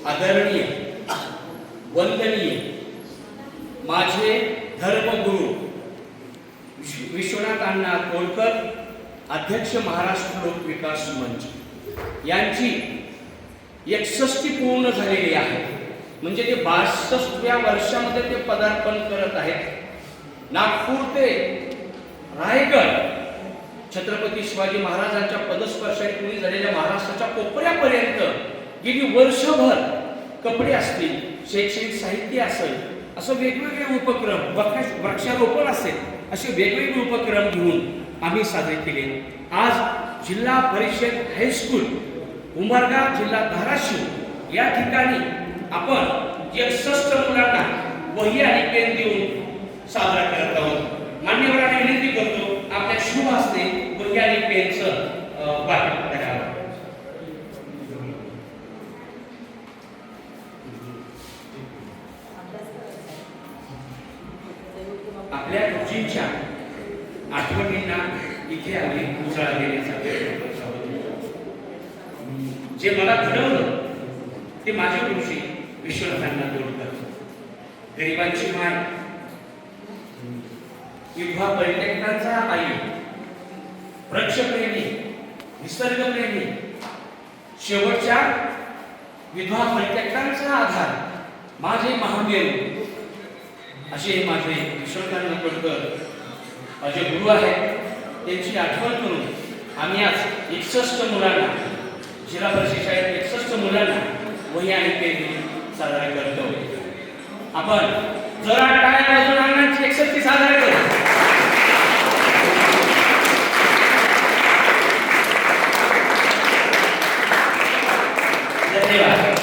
आदरणीय वंदनीय माझे धर्मगुरु विश्वनाथ अण्णा कोळकर, अध्यक्ष महाराष्ट्र लोक विकास मंच यांची 61 पूर्ण झालेली आहे. म्हणजे ते 62व्या वर्षामध्ये ते पदार्पण करत आहेत. नागपूर ते रायगड छत्रपती शिवाजी महाराजांच्या पदस्पर्शाने पूर्ण झालेल्या महाराष्ट्राच्या कोपऱ्यापर्यंत गेली वर्षभर कपडे असतील, शैक्षणिक साहित्य असेल, असं वेगवेगळे उपक्रम, वृक्षारोपण असेल, असे वेगवेगळे उपक्रम घेऊन आम्ही साजरे केले. आज जिल्हा परिषद हायस्कूल उमरगा, जिल्हा धाराशिव या ठिकाणी आपण 61 मुलांना वही आणि पेन देऊन साजरा करत आहोत. मान्यवरांना विनंती करतो आपल्या शुभ हस्ते वही आणि पेनचं वाटप करावं. आपल्या गुरुजींच्या आठवणींना इथे आम्ही उजाळा देण्याचा प्रयत्न करत आहोत. जे मला घडवलं ते माझे गुरुजी विश्वनाथ कोळकर, गरिबांची माय, विधवा परित्यक्तांचा आई, वृक्षप्रेमी, निसर्गप्रेमी, शेवटच्या विधवा परित्यक्तांचा आधार, माझे महामेरू असे माझे विश्वनाथ कोळकर माझे गुरु आहेत. त्यांची आठवण करून आम्ही आज 61 मुलांना, जिल्हा परिषद शाळेत 61 मुलांना वही आणि पेन साजरा करतो. आपण जरा टाळ्या वाजवून अण्णांची 61 साजरा करू. धन्यवाद.